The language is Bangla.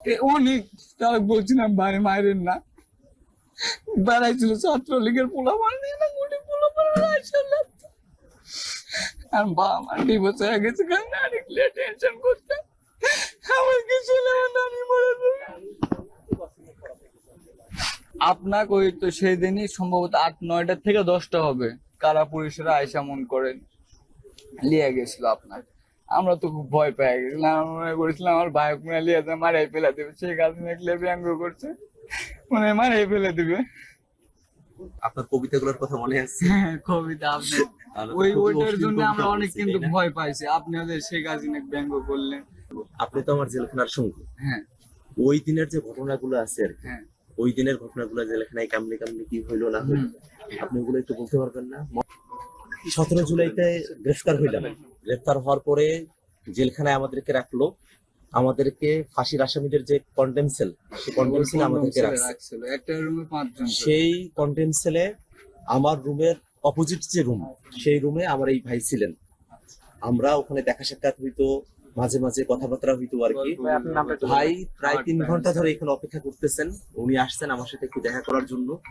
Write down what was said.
অনেক তারা বলছিলাম ভাই মায়ের না বেড়াইছিল ছাত্রলীগের পোলাপান নিয়ে না গুলি পোলাপান আসলে আর বাবা মা ডিভোর্স হয়ে গেছে কারণ আরেকলে টেনশন করতে আমার কিছু আমি মরে যাবো। আপনাকে ওই তো সেই দিনই সম্ভবত 8-9টা থেকে 10টা হবে কারা পুলিশেরা আয়সা মন করেন লিয়ে গেছিল আপনার। আমরা তো খুব ভয় পেয়ে গেছিলাম, আমরা মনে করেছিলাম আমার ভাই মনে লিয়ে যায় মারাই ফেলে দেবে, সেই কাজ দেখলে ব্যঙ্গ করছে মানে মারাই ফেলে দিবে। আপনার কবিতাগুলোর কথা মনে আছে? হ্যাঁ কবিতা আপনি ওইটার জন্য আমরা অনেক কিন্তু ভয় পাইছি, আপনি ওদের সেই কাজ ব্যঙ্গ করলেন। আপনি তো আমার জেলখানার সঙ্গী। হ্যাঁ ওই দিনের যে ঘটনাগুলো আছে আর কি, হ্যাঁ ওই দিনের ঘটনাগুলো জেলখানায় কেমনে কেমনে কি হইলো না হইলো আপনি ওগুলো একটু বলতে পারবেন না? 17 জুলাইতে গ্রেফতার হইলাম। গ্রেফতার হওয়ার পরে জেলখানায় আমাদেরকে রাখলো, আমাদেরকে ফাঁসির আসামিদের যে কন্ডেম সেল, সেই কন্ডেম সেলে আমাদেরকে রাখছিল। একটা রুমে 5 জন। সেই কন্ডেম সেলে আমার রুমের অপোজিট যে রুম, সেই রুমে আমার এই ভাই ছিলেন। আমরা ওখানে দেখা সাক্ষাৎ হইতো, মাঝে মাঝে কথাবার্তা হইতো আর কি। ভাই প্রায় 3 ঘন্টা ধরে এখানে অপেক্ষা করতেছেন, উনি আসছেন আমার সাথে একটু দেখা করার জন্য।